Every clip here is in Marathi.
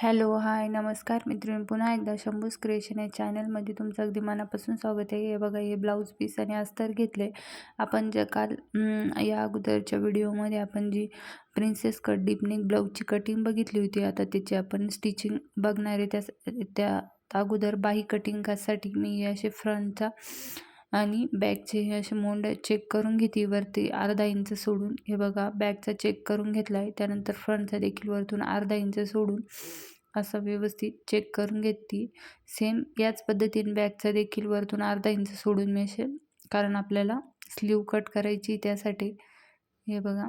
हॅलो, हाय, नमस्कार मित्रांनो. पुन्हा एकदा शंभूज क्रिएशन या चॅनलमध्ये तुमचं अगदी मनापासून स्वागत आहे. हे बघा, हे ब्लाऊज पीस आणि अस्तर घेतले आपण. जे काल या अगोदरच्या व्हिडिओमध्ये आपण जी प्रिन्सेस कट डीप नेक ब्लाऊजची कटिंग बघितली होती, आता त्याची आपण स्टिचिंग बघणार आहे. त्या अगोदर बाही कटिंगसाठी मी असे फ्रंटचा आणि बॅकचे हे असे मोंड चेक करून घेते वरती अर्धा इंच सोडून. हे बघा, बॅकचा चेक करून घेतला आहे. त्यानंतर फ्रंटचा देखील वरतून अर्धा इंच सोडून असं व्यवस्थित चेक करून घेते. सेम याच पद्धतीने बॅकचा देखील वरतून अर्धा इंच सोडून मी असे, कारण आपल्याला स्लीव कट करायची त्यासाठी. हे बघा,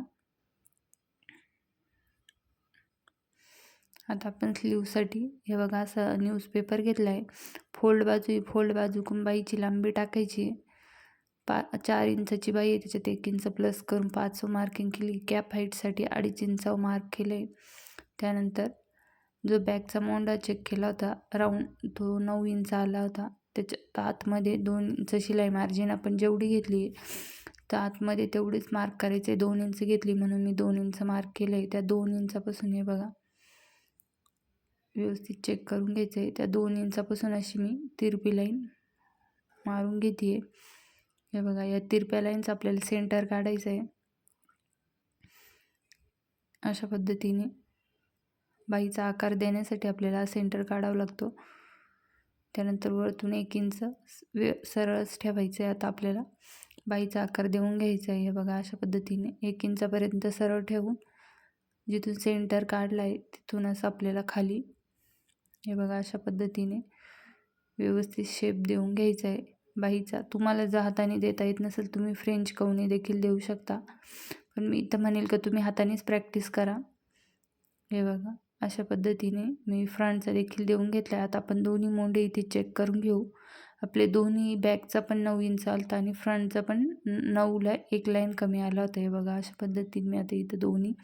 आता आपण स्लीवसाठी हे बघा असं न्यूजपेपर घेतला आहे. फोल्ड बाजूकून बाईची लांबी टाकायची. 4 इंचाची बाई आहे, त्याच्यात 1 इंच प्लस करून 5 मार्किंग केली. कॅप हाईटसाठी 2.5 इंचावर मार्क केले. त्यानंतर जो बॅकचा मोंडा चेक केला होता राऊंड, तो 9 इंच आला होता. त्याच्या आतमध्ये 2 इंच शिलाई मार्जिन आपण जेवढी घेतली तर आतमध्ये तेवढीच मार्क करायचे. 2 इंच घेतली म्हणून मी 2 इंच मार्क केले. त्या 2 इंचापासून हे बघा व्यवस्थित चेक करून घ्यायचं आहे. त्या 2 इंचापासून अशी मी तिरपी लाईन मारून घेते. हे बघा, या तिरप्या लाईनचं आपल्याला सेंटर काढायचं आहे. अशा पद्धतीने बाईचा आकार देण्यासाठी आपल्याला सेंटर काढावा लागतो. त्यानंतर वरतून 1 इंच सरळच ठेवायचं आहे. आता आपल्याला बाईचा आकार देऊन घ्यायचा आहे. हे बघा, अशा पद्धतीने 1 इंचापर्यंत सरळ ठेवून जिथून सेंटर काढला आहे तिथून असं आपल्याला खाली हे बघा अशा पद्धतीने व्यवस्थित शेप देऊन घ्यायचा आहे बाईचा. तुम्हाला जर हाताने देता येत नसेल तुम्ही फ्रेंच कवणी देखील देऊ शकता, पण मी इथं म्हणेल की तुम्ही हातानेच प्रॅक्टिस करा. हे बघा, अशा पद्धतीने मी फ्रंटचा देखील देऊन घेतला आहे. आता आपण दोन्ही मोंडे इथे चेक करून घेऊ. आपले दोन्ही बॅकचा पण 9 इंच आलता आणि फ्रंटचा पण 9ला 1 लाईन कमी आला होता. हे बघा, अशा पद्धतीने मी आता इथं दोन्ही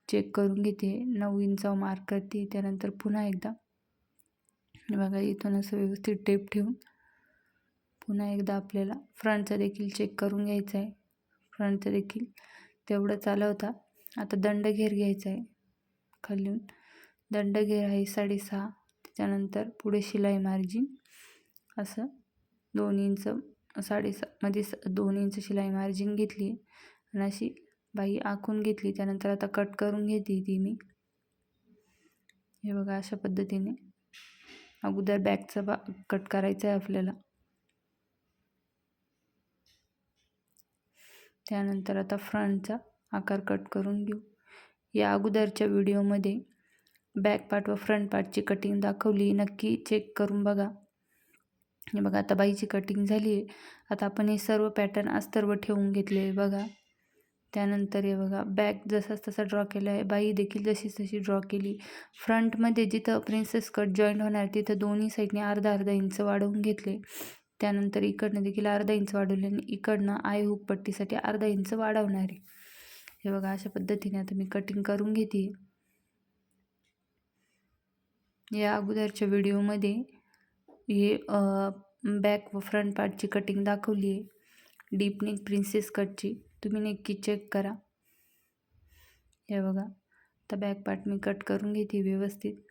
चेक करून घेते. 9 इंचावर मार्क करते. त्यानंतर पुन्हा एकदा हे बघा, इथून असं व्यवस्थित टेप ठेवून पुन्हा एकदा आपल्याला फ्रंटचा देखील चेक करून घ्यायचा आहे. फ्रंटचा देखील तेवढंच आला होता. आता दंडघेर घ्यायचा आहे. खालून दंडघेर आहे 6.5. त्याच्यानंतर पुढे शिलाई मार्जिन असं 2 इंच 6.5 मध्ये 2 इंच शिलाई मार्जिन घेतली आणि अशी बाई आखून घेतली. त्यानंतर आता कट करून घेते ती मी. हे बघा, अशा पद्धतीने अगोदर बॅकचा कट करायचा आहे आपल्याला. त्यानंतर आता फ्रंटचा आकार कट करून घेऊ. या अगोदरच्या व्हिडिओमध्ये बॅक पार्ट व फ्रंट पार्टची कटिंग दाखवली, नक्की चेक करून बघा. हे बघा, आता बाईची कटिंग झाली आहे. आता आपण हे सर्व पॅटर्न अस्तरवर ठेवून घेतले बघा. त्यानंतर हे बघा, बॅक जसाच तसा ड्रॉ केला आहे, बाई देखील जशीच तशी ड्रॉ केली. फ्रंटमध्ये जिथं प्रिन्सेस कट जॉईंट होणार तिथं दोन्ही साईडने अर्धा इंच वाढवून घेतले. त्यानंतर इकडनं देखील अर्धा इंच वाढवले आणि इकडनं आय हुक पट्टीसाठी अर्धा इंच वाढवणार आहे. हे बघा, अशा पद्धतीने आता मी कटिंग करून घेते. या अगोदरच्या व्हिडिओमध्ये हे बॅक व फ्रंट पार्टची कटिंग दाखवली आहे डीप नेक प्रिन्सेस कटची. तुम्ही नक्की चेक करा. हे बघा, आता बॅक पार्ट मी कट करून घेते व्यवस्थित.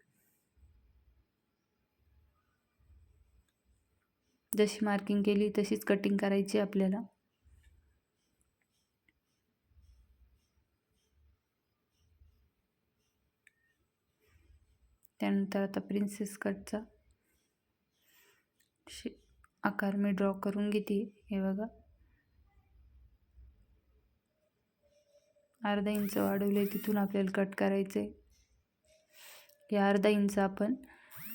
जशी मार्किंग केली तशीच कटिंग करायची आपल्याला. त्यानंतर आता प्रिन्सेस कटचा आकार मी ड्रॉ करून घेते. हे बघा, अर्धा इंच वाढवले तिथून आपल्याला कट करायचं आहे. या अर्धा इंच आपण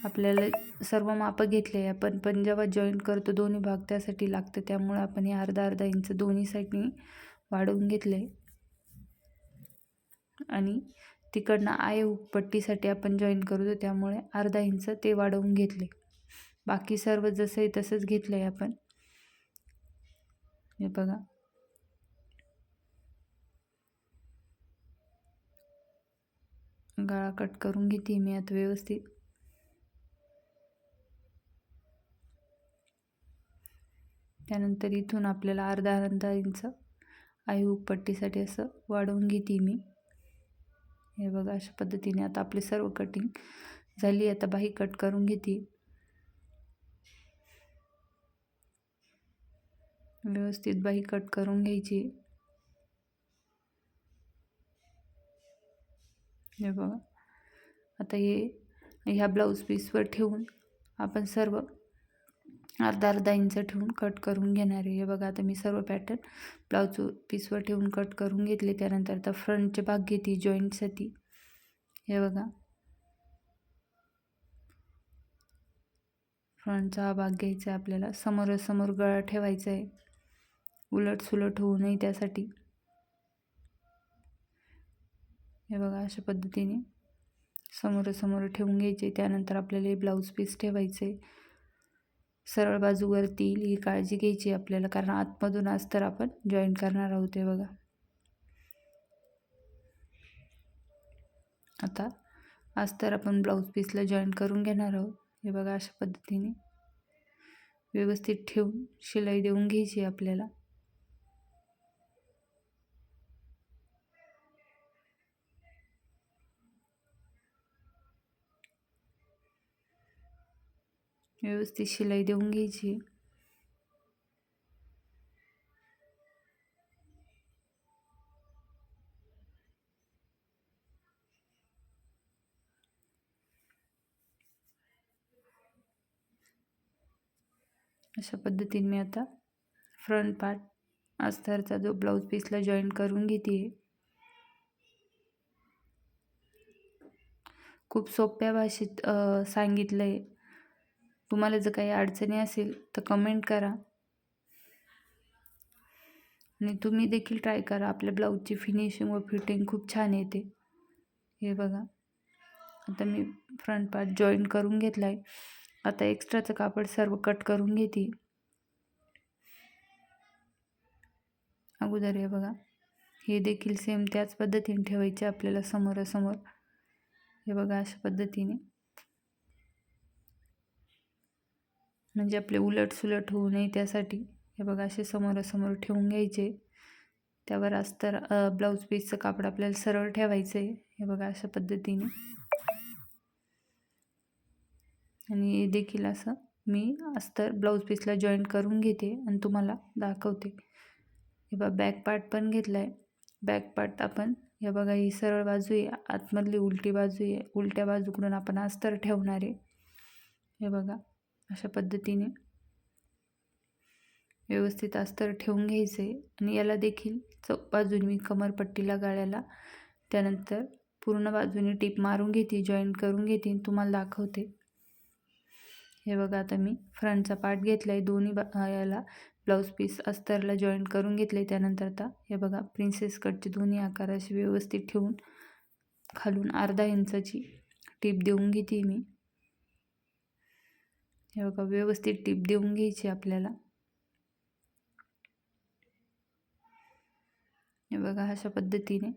आपल्याला सर्व माप घेतले आहे. आपण जेव्हा जॉईंट करतो दोन्ही भाग त्यासाठी लागतं, त्यामुळे आपण हे अर्धा इंच दोन्ही साईडनी वाढवून घेतले. आणि तिकडनं आय हुक पट्टीसाठी आपण जॉईन करतो त्यामुळे अर्धा इंच ते वाढवून घेतले. बाकी सर्व जसं आहे तसंच घेतलं आहे आपण. हे बघा, गळा कट करून घेते मी आता व्यवस्थित. त्यानंतर इथून आपल्याला अर्धा इंच आय हुक पट्टीसाठी असं वाढवून घेते मी. हे बघा, अशा पद्धतीने आता आपले सर्व कटिंग झाली. आता बाही कट करून घेते. व्यवस्थित बाही कट करून घ्यायची. हे बघा, आता ह्या ब्लाऊज पीसवर ठेवून आपण सर्व अर्धा अर्धा इंच ठेवून कट करून घेणार आहे. हे बघा, आता मी सर्व पॅटर्न ब्लाऊज पीसवर ठेवून कट करून घेतले. त्यानंतर आता फ्रंटचे भाग घेते जॉईंटसाठी. हे बघा, फ्रंटचा हा भाग घ्यायचा आहे आपल्याला. समोरासमोर गळा ठेवायचा आहे, उलट सुलट होऊ नये त्यासाठी. हे बघा, अशा पद्धतीने समोरासमोर ठेवून घ्यायचे. त्यानंतर आपल्याला हे ब्लाऊज पीस ठेवायचे सरळ बाजूवरती येईल ही काळजी घ्यायची आपल्याला, कारण आतमधून अस्तर आपण जॉईंट करणार आहोत. हे बघा, आता अस्तर आपण ब्लाऊज पीसला जॉईंट करून घेणार आहोत. हे बघा, अशा पद्धतीने व्यवस्थित ठेवून शिलाई देऊन घ्यायची आपल्याला. व्यवस्थित शिलाई देऊन घ्यायची. अशा पद्धतीने मी आता फ्रंट पार्ट अस्तरचा जो ब्लाऊज पीसला जॉईंट करून घेते. खूप सोप्या भाषेत सांगितलं आहे. तुम्हाला जर काही अडचणी असेल तर कमेंट करा आणि तुम्ही देखील ट्राय करा. आपल्या ब्लाऊजची फिनिशिंग व फिटिंग खूप छान येते. हे बघा, आता मी फ्रंट पार्ट जॉईंट करून घेतला आहे. आता एक्स्ट्राचं कापड सर्व कट करून घेते. अगोदर हे बघा, हे देखील सेम त्याच पद्धतीने ठेवायचे आपल्याला समोरासमोर. हे बघा, अशा पद्धतीने, म्हणजे आपले उलट सुलट होऊ नये त्यासाठी. हे बघा, असे समोरासमोर ठेवून घ्यायचे. त्यावर अस्तर ब्लाऊज पीसचं कापड आपल्याला सरळ ठेवायचं आहे. हे बघा, अशा पद्धतीने. आणि हे देखील असं मी अस्तर ब्लाऊज पीसला जॉईंट करून घेते आणि तुम्हाला दाखवते. हे बघा, बॅक पार्ट पण घेतला आहे. बॅक पार्ट आपण, हे बघा, ही सरळ बाजू आहे, आतमधली उलटी बाजू आहे. उलट्या बाजूकडून आपण अस्तर ठेवणार आहे. हे बघा, अशा पद्धतीने व्यवस्थित अस्तर ठेवून घ्यायचे. आणि याला देखील चौक बाजूने मी कमरपट्टीला गाळ्याला त्यानंतर पूर्ण बाजूने टीप मारून घेते, जॉईंट करून घेते आणि तुम्हाला दाखवते. हे बघा, आता मी फ्रंटचा पार्ट घेतला आहे. दोन्ही याला ब्लाऊज पीस अस्तरला जॉईंट करून घेतले. त्यानंतर आता हे बघा, प्रिन्सेस कटचे दोन्ही आकार असे व्यवस्थित ठेवून खालून अर्धा इंचाची टीप देऊन घेते मी. हे बघा, व्यवस्थित टीप देऊन घ्यायची आपल्याला. हे बघा, अशा पद्धतीने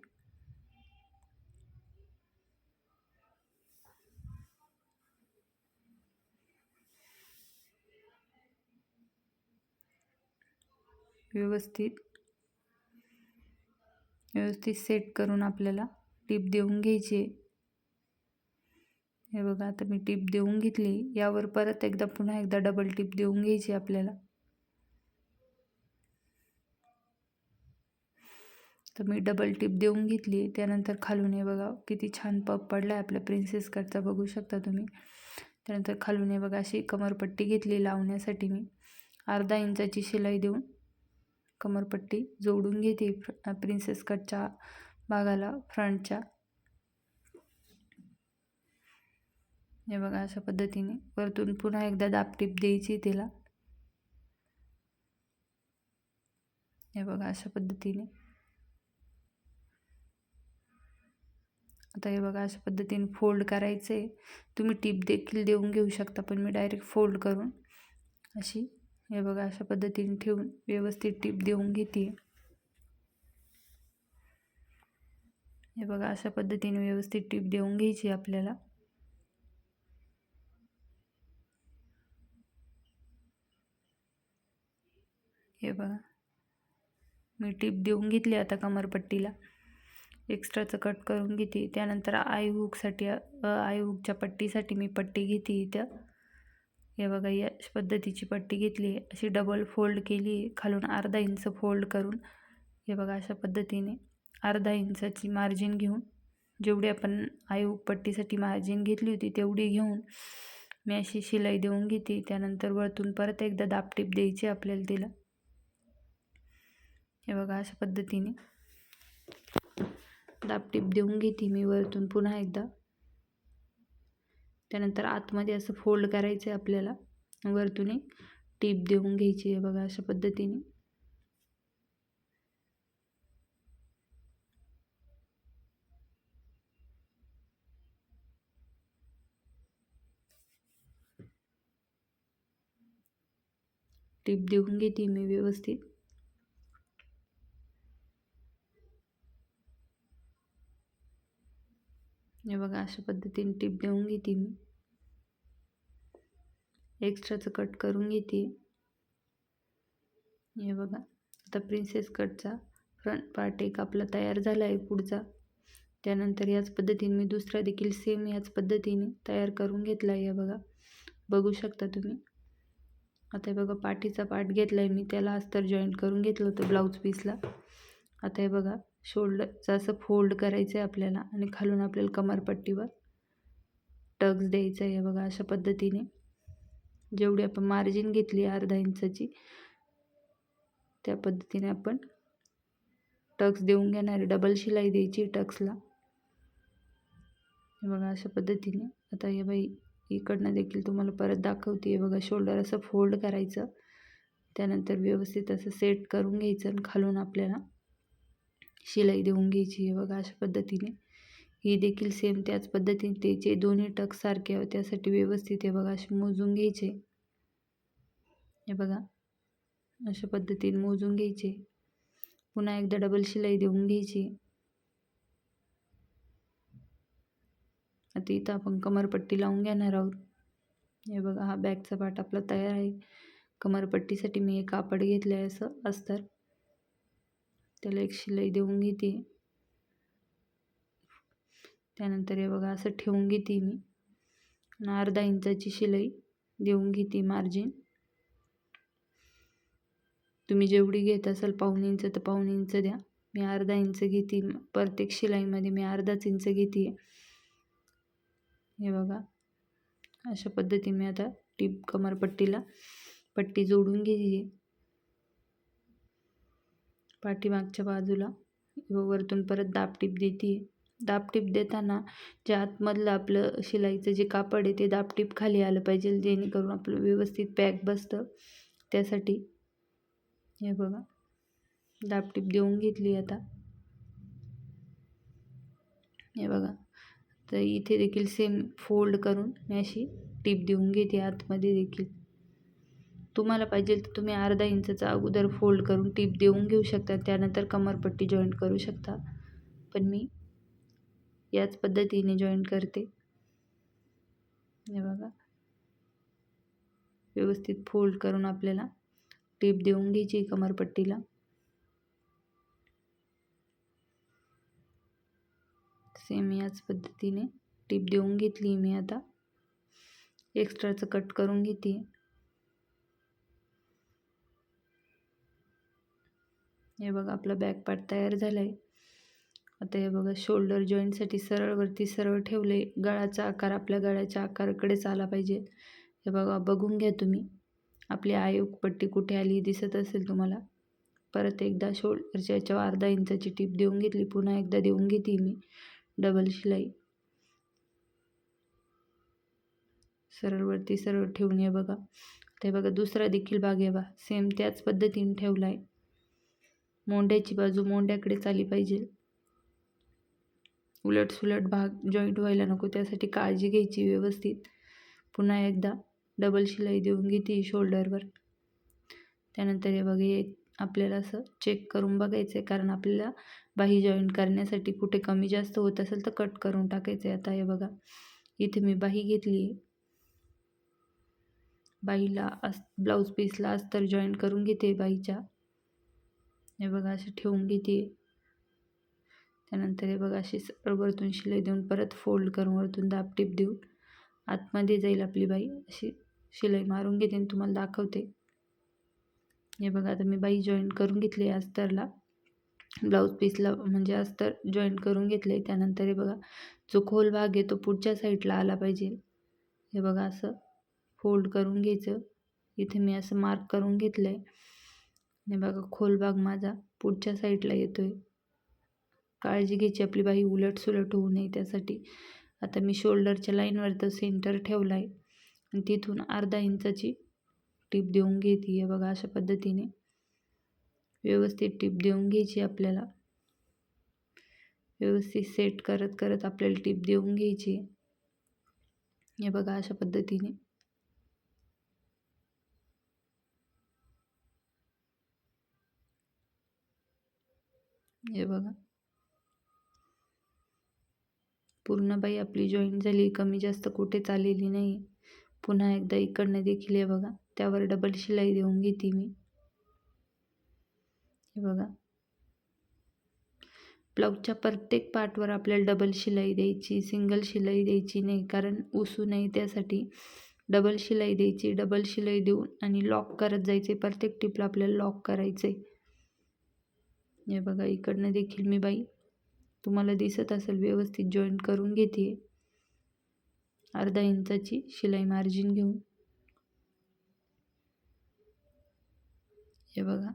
व्यवस्थित सेट करून आपल्याला टीप देऊन घ्यायची. हे बघा, आता मी टीप देऊन घेतली. यावर परत एकदा पुन्हा एकदा डबल टीप देऊन घ्यायची आपल्याला. तर मी डबल टीप देऊन घेतली. त्यानंतर खालून हे बघा, किती छान पफ पडला आहे आपल्या प्रिन्सेस कटचा, बघू शकता तुम्ही. त्यानंतर खालून हे बघा, अशी कमरपट्टी घेतली लावण्यासाठी. मी अर्धा इंचाची शिलाई देऊन कमरपट्टी जोडून घेते प्रिन्सेस कटच्या भागाला फ्रंटच्या. हे बघा, अशा पद्धतीने वरतून पुन्हा एकदा दाबटीप द्यायची तिला. हे बघा, अशा पद्धतीने. आता हे बघा, अशा पद्धतीने फोल्ड करायचे. तुम्ही टीप देखील देऊन घेऊ शकता, पण मी डायरेक्ट फोल्ड करून अशी, हे बघा, अशा पद्धतीने ठेवून व्यवस्थित टीप देऊन घेते. हे बघा, अशा पद्धतीने व्यवस्थित टीप देऊन घ्यायची आपल्याला. हे बघा, मी टीप देऊन घेतली आता कमरपट्टीला. एक्स्ट्राचं कट करून घेते. त्यानंतर आई हुकच्या पट्टीसाठी मी पट्टी घेते इथं. हे बघा या पद्धतीची पट्टी घेतली आहे. अशी डबल फोल्ड केली आहे, खालून अर्धा इंच फोल्ड करून. हे बघा अशा पद्धतीने अर्धा इंचाची मार्जिन घेऊन, जेवढी आपण आई हुक पट्टीसाठी मार्जिन घेतली होती तेवढी घेऊन मी अशी शिलाई देऊन घेते. त्यानंतर वरतून परत एकदा दाबटीप द्यायची आपल्याला तिला. हे बघा अशा पद्धतीने दाबटीप देऊन घेते मी वरतून पुन्हा एकदा. त्यानंतर आतमध्ये असं फोल्ड करायचं आहे आपल्याला, वरतून एक टीप देऊन घ्यायची आहे बघा अशा पद्धतीने. टीप देऊन घेते मी व्यवस्थित. हे बघा अशा पद्धतीने टीप देऊन घेते मी. एक्स्ट्राचं कट करून घेते. हे बघा आता प्रिन्सेस कटचा फ्रंट पार्ट एक आपला तयार झाला आहे पुढचा. त्यानंतर याच पद्धतीने मी दुसरा देखील सेम याच पद्धतीने तयार करून घेतला आहे. बघा बघू शकता तुम्ही. आता हे बघा पाठीचा पार्ट घेतला आहे मी, त्याला अस्तर जॉईंट करून घेतलं होतं ब्लाऊज पीसला. आता हे बघा शोल्डरचं असं फोल्ड करायचं आहे आपल्याला आणि खालून आपल्याला कमरपट्टीवर टक्स द्यायचं आहे. बघा अशा पद्धतीने जेवढी आपण मार्जिन घेतली अर्धा इंचाची त्या पद्धतीने आपण टक्स देऊन घेणार. डबल शिलाई द्यायची टक्सला. हे बघा अशा पद्धतीने. आता हे बाई इकडनं देखील तुम्हाला परत दाखवते. बघा शोल्डर असं फोल्ड करायचं, त्यानंतर व्यवस्थित असं सेट करून घ्यायचं आणि खालून आपल्याला शिलाई देऊन घ्यायची आहे. बघा अशा पद्धतीने ही देखील सेम त्याच पद्धतीने त्याचे दोन्ही टक सारखे आहे त्यासाठी व्यवस्थित हे बघा असे मोजून घ्यायचे. हे बघा अशा पद्धतीने मोजून घ्यायचे. पुन्हा एकदा डबल शिलाई देऊन घ्यायची. आता इथं आपण कमरपट्टी लावून घेणार आहोत. हे बघा हा बॅकचा पार्ट आपला तयार आहे. कमरपट्टीसाठी मी एक कापड घेतलं आहे असं अस्तर, त्याला एक शिलाई देऊन घेते. त्यानंतर हे बघा असं ठेवून घेते मी आणि अर्धा इंचाची शिलाई देऊन घेते मार्जिन. तुम्ही जेवढी घेत असाल पाऊण इंच तर पाऊण इंच द्या. मी अर्धा इंच घेते. प्रत्येक शिलाईमध्ये मी अर्धाच इंच घेते. हे बघा अशा पद्धतीने मी आता टीप कमरपट्टीला पट्टी जोडून घ्यायची पाठीमागच्या बाजूला. वरतून परत दाबटीप देते. दाबटीप देताना जे आतमधलं आपलं शिलाईचं जे कापड आहे ते दाबटीप खाली आलं पाहिजे, जेणेकरून आपलं व्यवस्थित पॅक बसतं त्यासाठी. हे बघा दाबटीप देऊन घेतली आता. हे बघा तर इथे देखील सेम फोल्ड करून मी अशी टीप देऊन घेते आतमध्ये देखील. तुम्हाला पाहिजे तर तुम्ही अर्धा इंचाचा अगोदर फोल्ड करून टीप देऊन घेऊ शकता, त्यानंतर कमरपट्टी जॉईंट करू शकता. पण मी याच पद्धतीने जॉईंट करते. हे बघा व्यवस्थित फोल्ड करून आपल्याला टीप देऊन घ्यायची कमरपट्टीला. सेम याच पद्धतीने टीप देऊन घेतली मी. आता एक्स्ट्राचं कट करून घेते. हे बघा आपला बॅक पार्ट तयार झाला आहे. आता हे बघा शोल्डर जॉईंटसाठी वरती सरळ ठेवले. गळाचा आकार आपल्या गळ्याच्या आकाराकडेच आला पाहिजे. हे बघा बघून घ्या तुम्ही. आपली आई हुक पट्टी कुठे आली दिसत असेल तुम्हाला. परत एकदा शोल्डरच्या याच्यावर अर्धा इंचाची टीप देऊन घेतली. पुन्हा एकदा देऊन घेते मी डबल शिलाई. वरती सरळ ठेवून हे बघा. ते बघा दुसरा देखील भाग आहे बघा सेम त्याच पद्धतीने ठेवला आहे. मोंड्याची बाजू मोंड्याकडेच आली पाहिजे. उलट सुलट भाग जॉईंट व्हायला नको, त्यासाठी काळजी घ्यायची व्यवस्थित. पुन्हा एकदा डबल शिलाई देऊन घेते शोल्डरवर. त्यानंतर हे बघा आपल्याला असं चेक करून बघायचं आहे, कारण आपल्याला बाही जॉईंट करण्यासाठी कुठे कमी जास्त होत असेल तर कट करून टाकायचं आहे. आता हे बघा इथे मी बाही घेतली. बाहीला ब्लाऊज पीसला अस्तर जॉईंट करून घेते बाहीच्या. हे बघा असं ठेवून घेते. त्यानंतर हे बघा अशी वरतून शिलाई देऊन परत फोल्ड करून वरतून दाब टीप देऊन आतमध्ये जाईल आपली बाई, अशी शिलाई मारून घेते आणि तुम्हाला दाखवते. हे बघा आता मी बाई जॉईन करून घेतली अस्तरला, ब्लाऊज पीसला म्हणजे अस्तर जॉईन करून घेतले. त्यानंतर हे बघा जो खोल भाग आहे तो पुढच्या साईडला आला पाहिजे. हे बघा असं फोल्ड करून घ्यायचं. इथे मी असं मार्क करून घेतलं आहे. हे बघा खोल भाग माझा पुढच्या साईडला येतो आहे. काळजी घ्यायची आपली बाई उलटसुलट होऊ नये त्यासाठी. आता मी शोल्डरच्या लाईनवर तो सेंटर ठेवला आहे आणि तिथून अर्धा इंचाची टीप देऊन घेते. आहे बघा अशा पद्धतीने व्यवस्थित टीप देऊन घ्यायची आपल्याला. व्यवस्थित सेट करत करत आपल्याला टीप देऊन घ्यायची. हे बघा अशा पद्धतीने हे बघा पूर्ण बाई आपली जॉईन झाली, कमी जास्त कुठेच आलेली नाही. पुन्हा एकदा इकडनं देखील हे बघा त्यावर डबल शिलाई देऊन घेते मी. हे बघा ब्लाऊजच्या प्रत्येक पार्टवर आपल्याला डबल शिलाई द्यायची, सिंगल शिलाई द्यायची नाही, कारण उसू नये त्यासाठी डबल शिलाई द्यायची. डबल शिलाई देऊन आणि लॉक करत जायचे. प्रत्येक टिपला आपल्याला लॉक करायचं आहे. हे बघा इकडनं देखील मी बाई तुम्हाला दिसत असेल व्यवस्थित जॉईन करून घेते. अर्धा इंचाची शिलाई मार्जिन घेऊन हे बघा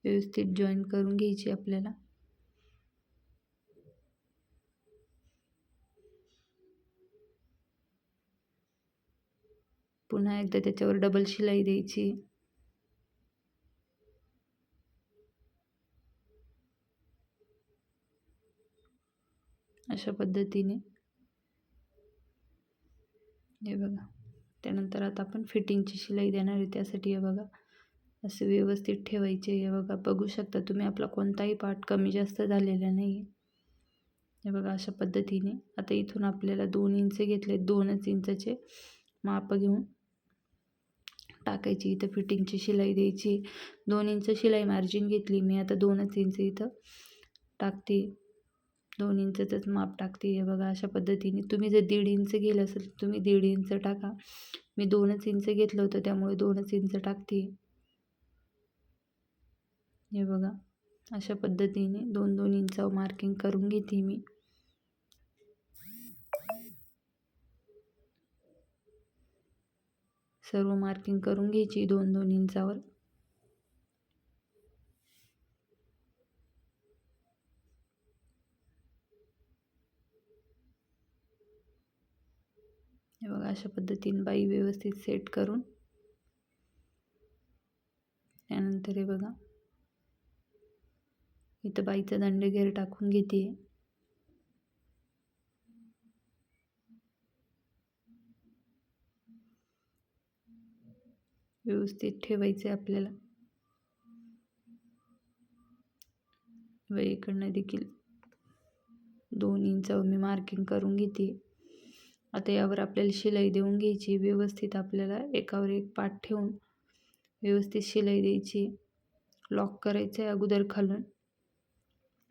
व्यवस्थित जॉईन करून घ्यायची आपल्याला. पुन्हा एकदा त्याच्यावर डबल शिलाई द्यायची. अशा पद्धतीने हे बघा. त्यानंतर आता आपण फिटिंगची शिलाई देणार आहे. त्यासाठी हे बघा असं व्यवस्थित ठेवायचे. हे बघा बघू शकता तुम्ही आपला कोणताही पार्ट कमी जास्त झालेला नाही. हे बघा अशा पद्धतीने. आता इथून आपल्याला 2 इंच घेतले, 2च इंचाचे माप घेऊन टाकायची. इथं फिटिंगची शिलाई द्यायची. 2 इंच शिलाई मार्जिन घेतली मी. आता 2च इंच इथं टाकते. 2 इंचचंच माप टाकते. हे बघा अशा पद्धतीने. तुम्ही जर 1.5 इंच गेलं असेल तुम्ही 1.5 इंच टाका. मी 2च इंच घेतलं होतं त्यामुळे 2च इंच टाकते. हे बघा अशा पद्धतीने 2-2 इंचावर मार्किंग करून घेते मी. सर्व मार्किंग करून घ्यायची 2-2 इंचावर. हे बघा अशा पद्धतीने बाई व्यवस्थित सेट करून त्यानंतर हे बघा इथं बाईचा दंडगेर टाकून घेते. व्यवस्थित ठेवायचे आपल्याला. इकडनं देखील 2 इंचावर मी मार्किंग करून घेते. आता यावर आपल्याला शिलाई देऊन घ्यायची. व्यवस्थित आपल्याला एकावर एक पाठ ठेवून व्यवस्थित शिलाई द्यायची. लॉक करायचं आहे अगोदर खालून.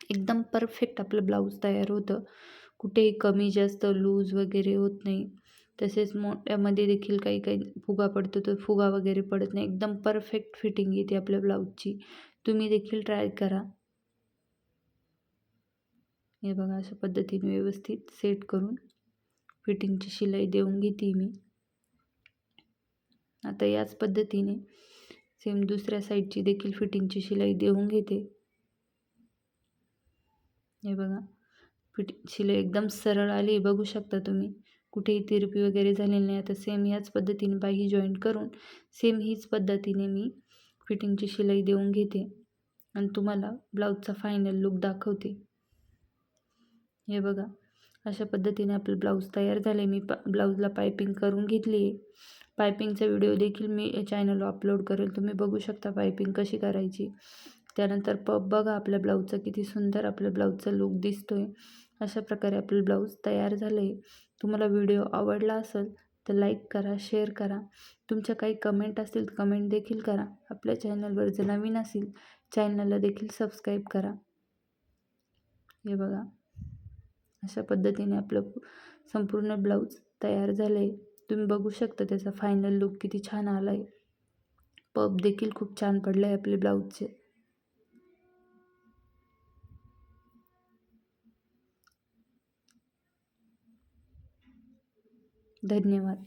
एकदम परफेक्ट आपलं ब्लाऊज तयार होतं. कुठेही कमी जास्त लूज वगैरे होत नाही. तसेच मोठ्यामध्ये देखील काही काही फुगा पडतो तर फुगा वगैरे पडत नाही. एकदम परफेक्ट फिटिंग येते आपल्या ब्लाऊजची. तुम्ही देखील ट्राय करा. हे बघा अशा पद्धतीने व्यवस्थित सेट करून फिटिंगची शिलाई देऊन घेते मी. आता याच पद्धतीने सेम दुसऱ्या साईडची देखील फिटिंगची शिलाई देऊन घेते. हे बघा फिटिंग शिलाई एकदम सरळ आली बघू शकता तुम्ही. कुठेही तिरपी वगैरे झालेली नाही. आता सेम याच पद्धतीने बाही जॉईन करून सेम हीच पद्धतीने मी फिटिंगची शिलाई देऊन घेते आणि तुम्हाला ब्लाऊजचा फायनल लुक दाखवते. हे बघा अशा पद्धतीने आपलं ब्लाऊज तयार झाले. मी ब्लाऊजला पायपिंग करून घेतली आहे. पायपिंगचा व्हिडिओ देखील मी चॅनलवर अपलोड करेल. तुम्ही बघू शकता पायपिंग कशी करायची. त्यानंतर पप बघा आपल्या ब्लाऊजचा किती सुंदर आपल्या ब्लाऊजचा लुक दिसतोय. अशा प्रकारे आपलं ब्लाऊज तयार झालं आहे. तुम्हाला व्हिडिओ आवडला असेल तर लाईक करा, शेअर करा. तुमच्या काही कमेंट असतील तर कमेंट देखील करा. आपल्या चॅनलवर जर नवीन असेल चॅनलला देखील सबस्क्राईब करा. हे बघा, अशा पद्धतीने आपलं संपूर्ण ब्लाऊज तयार झालं आहे. तुम्ही बघू शकता त्याचा फायनल लुक किती छान आला आहे. पफ देखील खूप छान पडले आहे आपले ब्लाऊजचे. धन्यवाद.